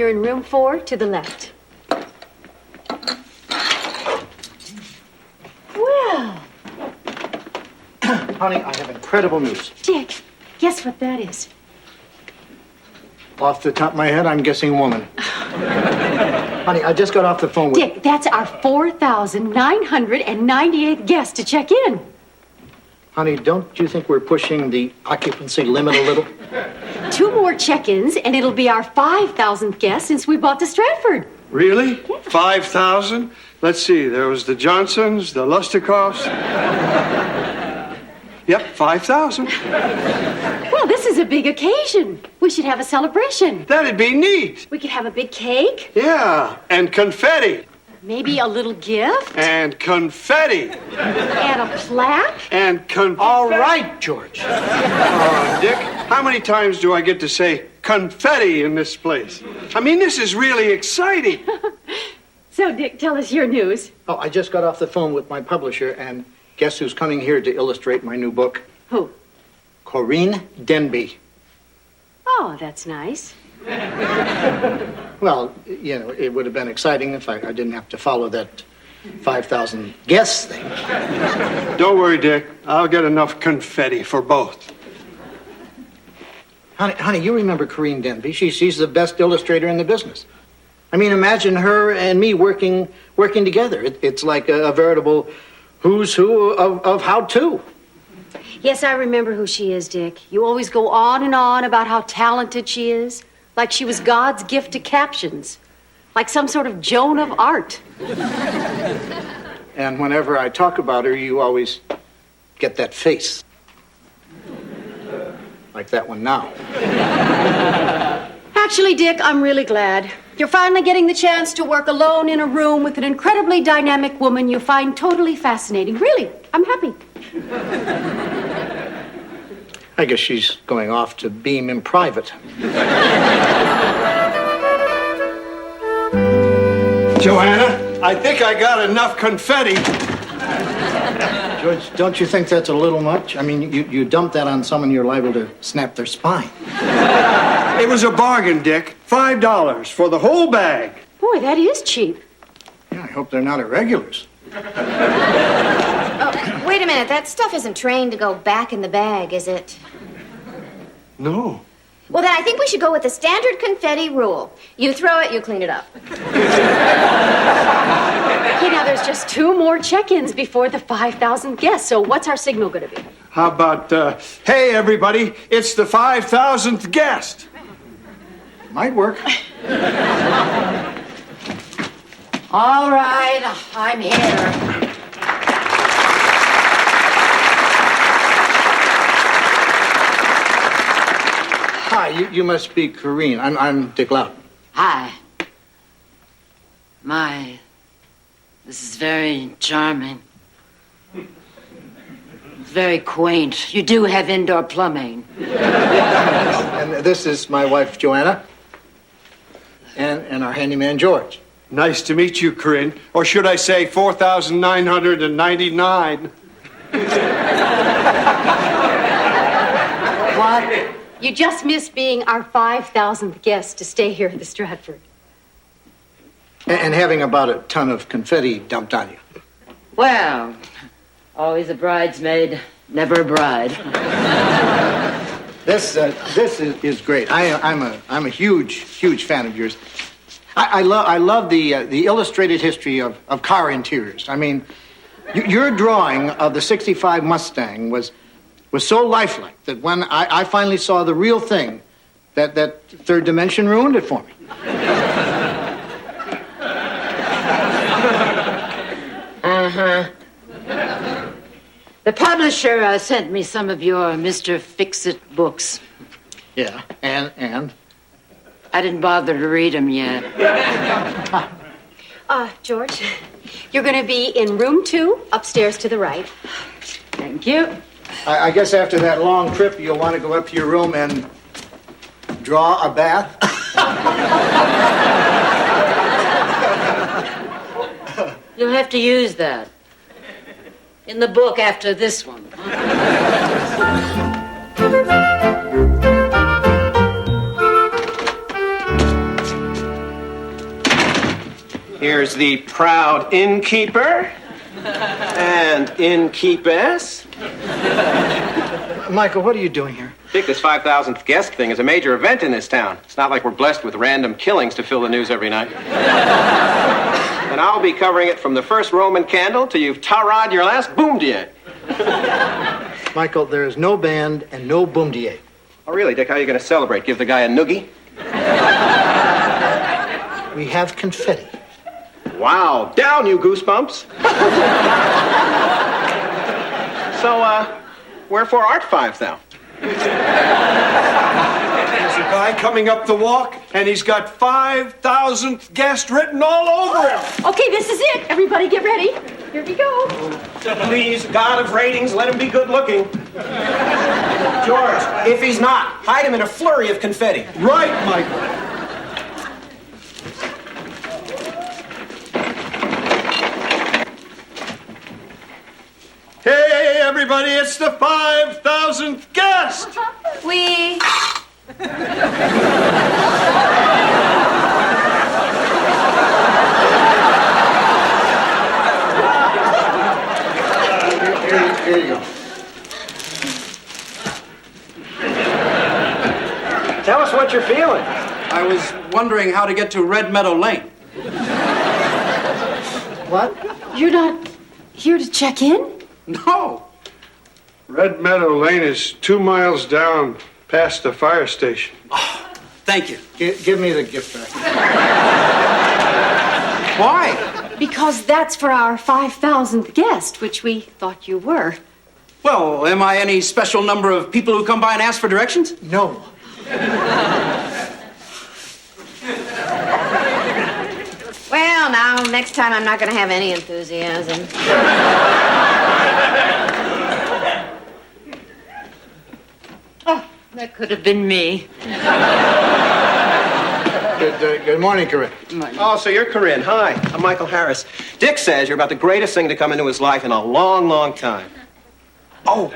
You're in room 4 to the left. Well. Honey, I have incredible news. Dick, guess what that is? Off the top of my head, I'm guessing woman. Honey, I just got off the phone with... Dick, that's our 4,998th guest to check in. Honey, don't you think we're pushing the occupancy limit a little? 2 more check-ins, and it'll be our 5,000th guest since we bought the Stratford. Really? Yeah. 5,000? Let's see. There was the Johnsons, the Lusticoffs. Yep, 5,000. Well, this is a big occasion. We should have a celebration. That'd be neat. We could have a big cake. Yeah, and confetti. Maybe a little gift. And confetti. And a plaque. And confetti. All right, George. Oh, Dick, how many times do I get to say confetti in this place? I mean, this is really exciting. So, Dick, tell us your news. Oh, I just got off the phone with my publisher, and guess who's coming here to illustrate my new book? Who? Corinne Denby. Oh, that's nice. Well, you know, it would have been exciting if I didn't have to follow that 5,000 guests thing. Don't worry, Dick. I'll get enough confetti for both. Honey, you remember Corinne Denby. She's the best illustrator in the business. I mean, imagine her and me working together. It's like a veritable who's who of how-to. Yes, I remember who she is, Dick. You always go on and on about how talented she is, like she was God's gift to captions, like some sort of Joan of Art. And whenever I talk about her, you always get that face. Like that one now. Actually, Dick, I'm really glad. You're finally getting the chance to work alone in a room with an incredibly dynamic woman you find totally fascinating. Really, I'm happy. I guess she's going off to beam in private. Joanna, I think I got enough confetti. George, don't you think that's a little much? I mean, you dump that on someone, you're liable to snap their spine. It was a bargain, Dick. $5 for the whole bag. Boy, that is cheap. Yeah, I hope they're not irregulars. Oh, wait a minute. That stuff isn't trained to go back in the bag, is it? No. Well, then I think we should go with the standard confetti rule. You throw it, you clean it up. Okay, now there's just 2 more check-ins before the 5,000th guest, so what's our signal going to be? How about, hey, everybody, it's the 5,000th guest. Might work. All right, I'm here. Hi, you must be Corinne. I'm Dick Loudon. Hi. This is very charming. Very quaint. You do have indoor plumbing. And this is my wife, Joanna. And our handyman, George. Nice to meet you, Corinne. Or should I say 4,999? What? You just missed being our 5,000th guest to stay here at the Stratford. And having about a ton of confetti dumped on you. Well, always a bridesmaid, never a bride. This is great. I'm a huge fan of yours. I love the illustrated history of car interiors. I mean, your drawing of the '65 Mustang was so lifelike that when I finally saw the real thing, that third dimension ruined it for me. Uh-huh. The publisher sent me some of your Mr. Fix-It books. Yeah, and? I didn't bother to read them yet. George, you're going to be in room 2, upstairs to the right. Thank you. I guess after that long trip, you'll want to go up to your room and draw a bath. You'll have to use that in the book after this one. There's the proud innkeeper and innkeepess. Michael, what are you doing here? Dick, this 5,000th guest thing is a major event in this town. It's not like we're blessed with random killings to fill the news every night. And I'll be covering it from the first Roman candle till you've tarad your last boomdier. Michael, there is no band and no boomdier. Oh, really, Dick? How are you going to celebrate? Give the guy a noogie? We have confetti. Wow. Down, you goosebumps. So, wherefore art 5 now? There's a guy coming up the walk, and he's got 5,000th guest written all over him. Okay, this is it. Everybody get ready. Here we go. Please, God of ratings, let him be good looking. George, if he's not, hide him in a flurry of confetti. Right, Michael. Hey, everybody, it's the 5,000th guest. We. Here you go. Tell us what you're feeling. I was wondering how to get to Red Meadow Lane. What? You're not here to check in? No. Red Meadow Lane is 2 miles down past the fire station. Thank you. Give me the gift back. Why? Because that's for our 5,000th guest, which we thought you were. Well, am I any special number of people who come by and ask for directions? No. Well, now, next time I'm not going to have any enthusiasm. Oh, that could have been me. Good morning, Corinne. Oh, so you're Corinne. Hi, I'm Michael Harris. Dick says you're about the greatest thing to come into his life in a long, long time. Oh,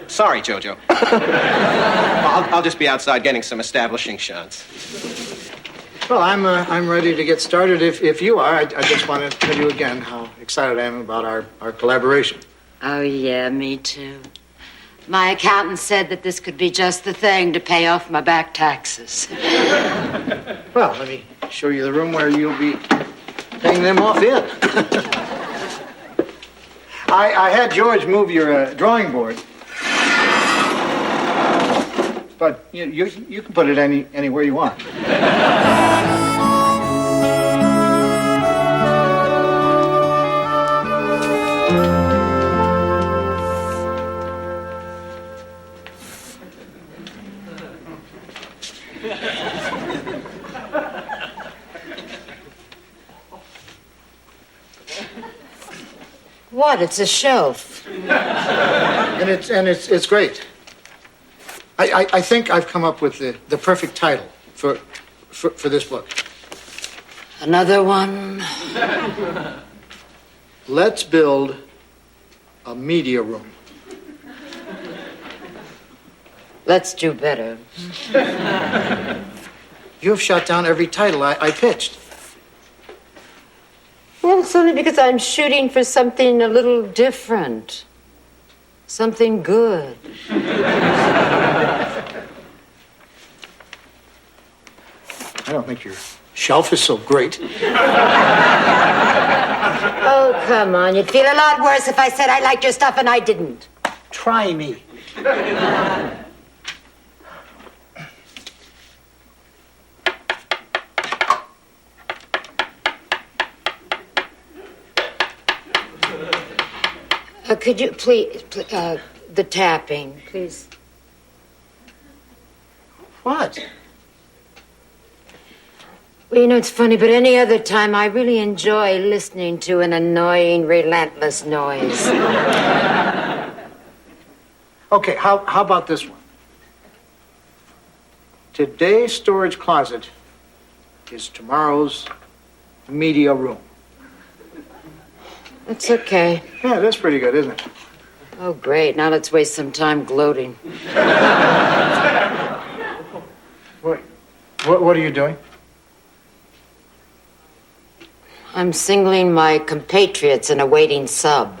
sorry, Jojo. I'll just be outside getting some establishing shots. Well, I'm ready to get started if you are. I just want to tell you again how excited I am about our collaboration. Oh, yeah, me too. My accountant said that this could be just the thing to pay off my back taxes. Well, let me show you the room where you'll be paying them off in. I had George move your drawing board. But you can put it anywhere you want. What? It's a shelf. And it's great. I think I've come up with the perfect title for this book. Another one? Let's build a media room. Let's do better. You have shot down every title I pitched. Well, it's only because I'm shooting for something a little different. Something good. I don't think your shelf is so great. Oh, come on. You'd feel a lot worse if I said I liked your stuff and I didn't. Try me. Could you please, the tapping, please? What? Well, you know, it's funny, but any other time I really enjoy listening to an annoying, relentless noise. Okay, how about this one? Today's storage closet is tomorrow's media room. It's okay. Yeah, that's pretty good, isn't it? Oh, great. Now let's waste some time gloating. What are you doing? I'm singling my compatriots in a waiting sub.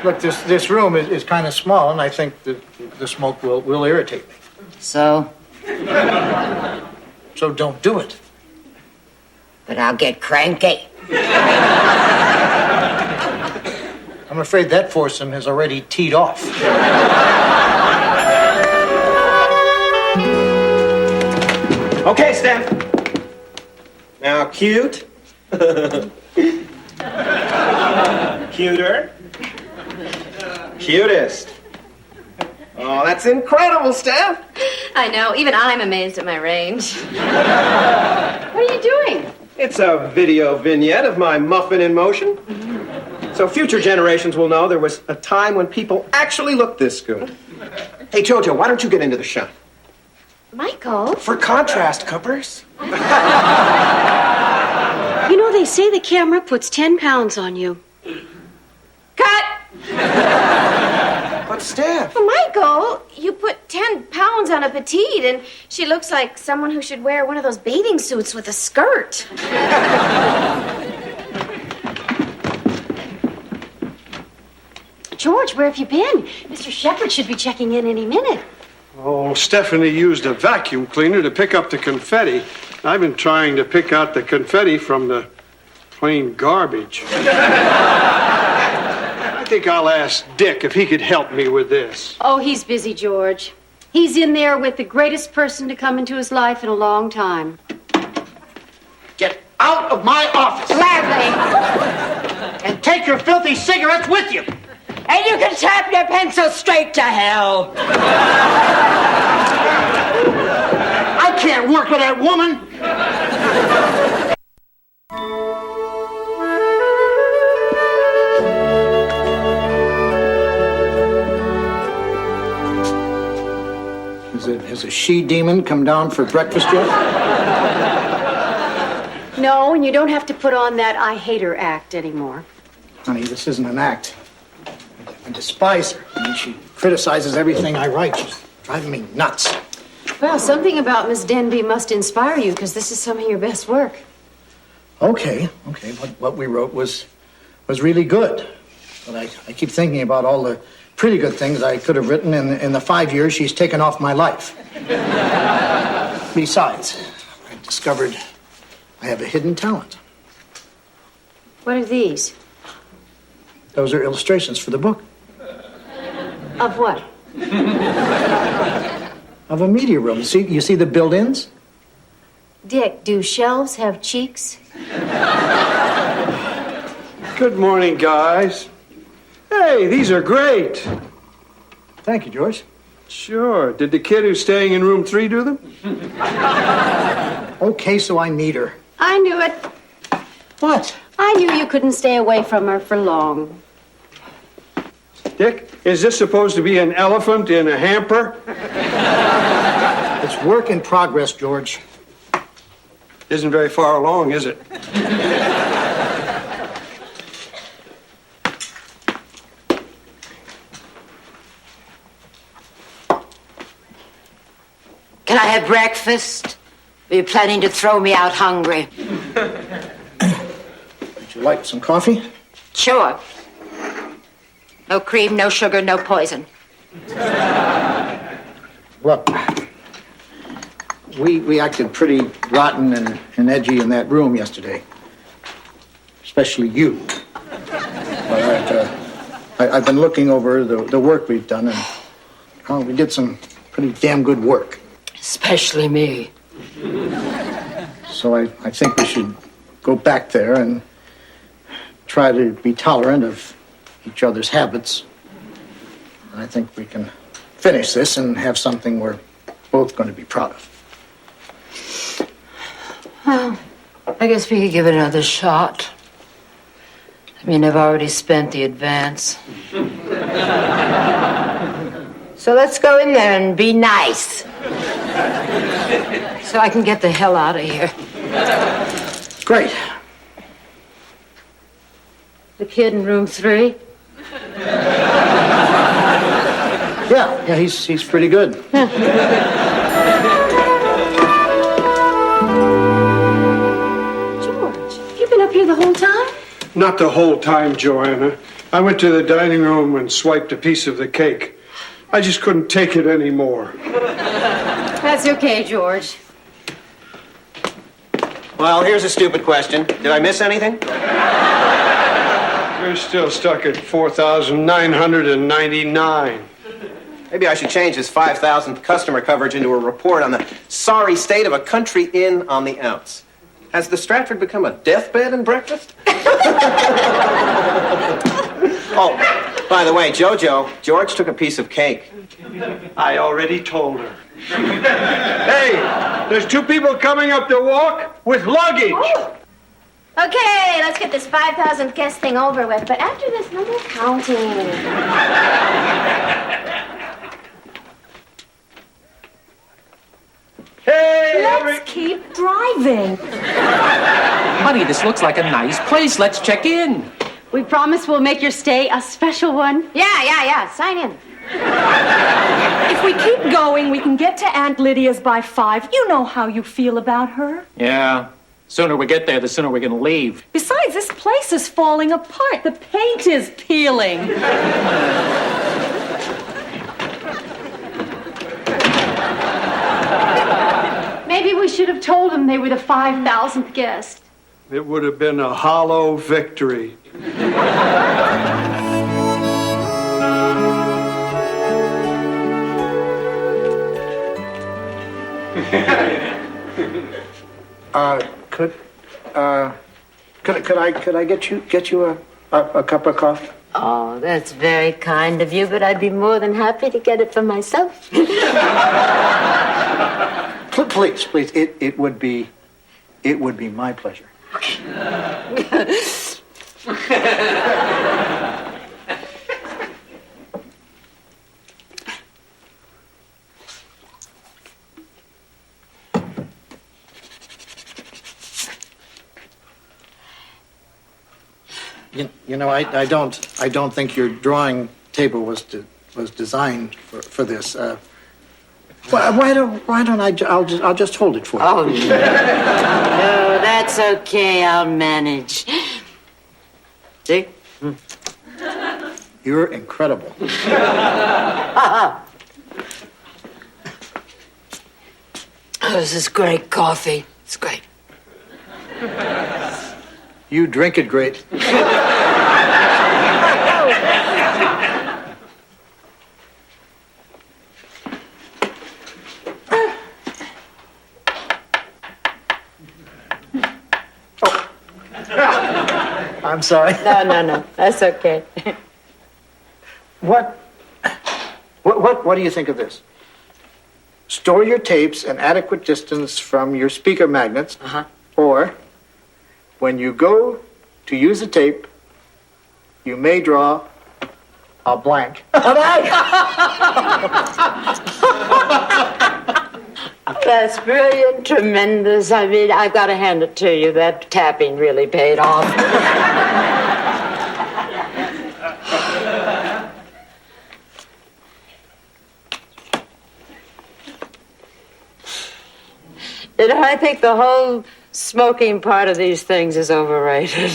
Look, this room is kind of small, and I think the smoke will irritate me. So? So don't do it. But I'll get cranky. I'm afraid that foursome has already teed off. Okay, Steph. Now, cute. Cuter. Cutest. Oh, that's incredible, Steph. I know. Even I'm amazed at my range. What are you doing? It's a video vignette of my muffin in motion. So future generations will know there was a time when people actually looked this good. Hey, Jojo, why don't you get into the shot? Michael? For contrast, Cuppers. You know, they say the camera puts 10 pounds on you. Cut! But Steph. Michael, you put 10 pounds on a petite, and she looks like someone who should wear one of those bathing suits with a skirt. George, where have you been? Mr. Shepherd should be checking in any minute. Oh, Stephanie used a vacuum cleaner to pick up the confetti. I've been trying to pick out the confetti from the plain garbage. I think I'll ask Dick if he could help me with this. Oh, he's busy, George. He's in there with the greatest person to come into his life in a long time. Get out of my office! Gladly. And take your filthy cigarettes with you! And you can tap your pencil straight to hell. I can't work with that woman! Has a she-demon come down for breakfast yet? No, and you don't have to put on that I hate her act anymore. Honey, this isn't an act. I despise her. I mean, she criticizes everything I write. She's driving me nuts. Well, something about Miss Denby must inspire you, because this is some of your best work. Okay. What we wrote was really good. But I keep thinking about all the pretty good things I could have written in the 5 years she's taken off my life. Besides, I discovered I have a hidden talent. What are these? Those are illustrations for the book. Of what? Of a media room. You see the built-ins? Dick, do shelves have cheeks? Good morning, guys. Hey, these are great. Thank you, George. Sure. Did the kid who's staying in room 3 do them? Okay, so I meet her. I knew it. What? I knew you couldn't stay away from her for long. Dick, is this supposed to be an elephant in a hamper? It's work in progress, George. Isn't very far along, is it? Can I have breakfast? Are you planning to throw me out hungry? Would you like some coffee? Sure. No cream, no sugar, no poison. Look, we acted pretty rotten and edgy in that room yesterday. Especially you. But I've been looking over the work we've done, and we did some pretty damn good work. Especially me. So I think we should go back there and try to be tolerant of each other's habits. I think we can finish this and have something we're both going to be proud of. Well, I guess we could give it another shot. I mean, I've already spent the advance. So let's go in there and be nice. So I can get the hell out of here. Great. The kid in room 3? Yeah, he's pretty good. the whole time? Not the whole time, Joanna. I went to the dining room and swiped a piece of the cake. I just couldn't take it anymore. That's okay, George. Well, here's a stupid question. Did I miss anything? We're still stuck at 4,999. Maybe I should change this 5,000th customer coverage into a report on the sorry state of a country inn on the outs. Has the Stratford become a deathbed and breakfast? Oh, by the way, George took a piece of cake. I already told her. Hey, there's two people coming up the walk with luggage. Oh. Okay, let's get this 5,000th guest thing over with. But after this, no more counting. Hey, Let's keep driving. Honey, this looks like a nice place. Let's check in. We promise we'll make your stay a special one. Yeah. Sign in. If we keep going, we can get to Aunt Lydia's by 5. You know how you feel about her. Yeah. Sooner we get there, the sooner we're going to leave. Besides, this place is falling apart. The paint is peeling. Maybe we should have told them they were the 5,000th guest. It would have been a hollow victory. Could I get you a cup of coffee? Oh, that's very kind of you, but I'd be more than happy to get it for myself. Please, it would be my pleasure. You know, I don't think your drawing table was designed for this. Why don't I'll just hold it for you. Oh, no. No, that's okay. I'll manage. See? You're incredible. Oh, this is great coffee. It's great. You drink it great. I'm sorry. No. That's okay. What do you think of this? Store your tapes an adequate distance from your speaker magnets, or when you go to use a tape, you may draw a blank. That's brilliant, tremendous. I mean, I've got to hand it to you. That tapping really paid off. You know, I think the whole smoking part of these things is overrated.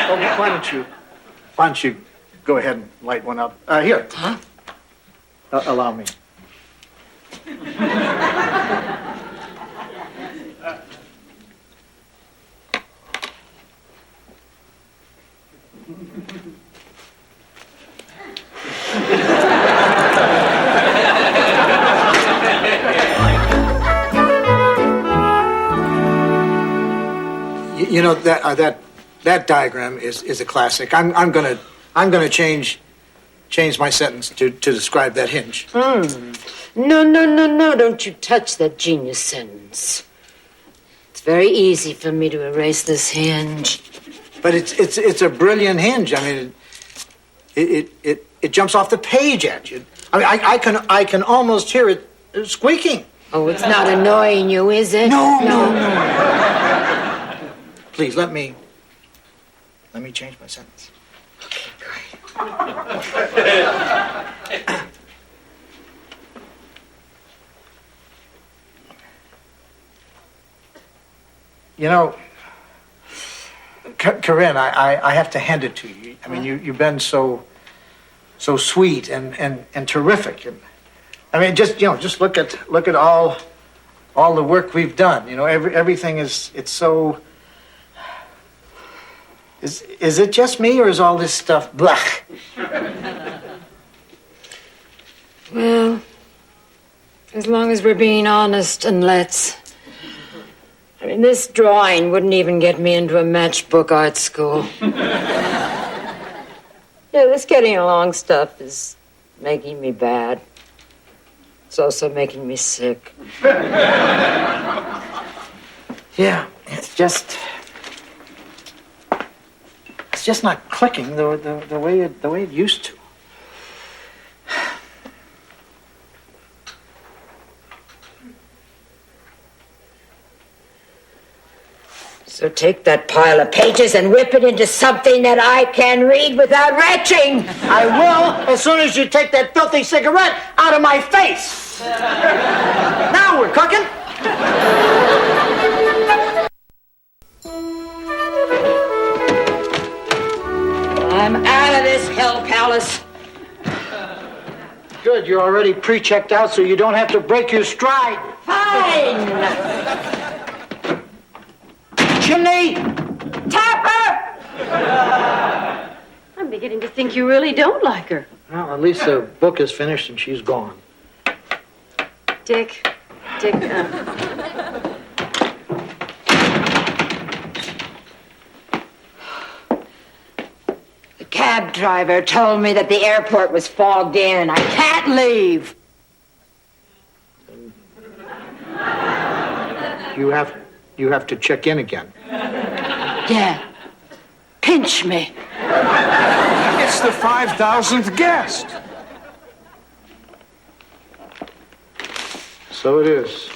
Well, why don't you go ahead and light one up? Here. Huh? Allow me. You know that diagram is a classic. I'm gonna change my sentence to describe that hinge. No, don't you touch that genius sentence. It's very easy for me to erase this hinge. But it's a brilliant hinge. I mean, it jumps off the page at you. I mean, I can almost hear it squeaking. Oh, it's not annoying you, is it? No. Please, let me change my sentence. Okay, great. You know, Corinne, I have to hand it to you. I mean, you've been so sweet and terrific. And I mean, just look at all the work we've done. You know, everything it's so. Is it just me, or is all this stuff blah? Well, as long as we're being honest, and let's. I mean, this drawing wouldn't even get me into a matchbook art school. Yeah, this getting along stuff is making me bad. It's also making me sick. Yeah, it's just not clicking the way it used to. So take that pile of pages and whip it into something that I can read without retching. I will, as soon as you take that filthy cigarette out of my face. Now we're cooking. I'm out of this hell palace. Good, you're already pre-checked out, so you don't have to break your stride. Fine. Chimney! Tapper! I'm beginning to think you really don't like her. Well, at least the book is finished and she's gone. Dick, The cab driver told me that the airport was fogged in. I can't leave. You have to check in again. Yeah. Pinch me. It's the 5,000th guest. So it is.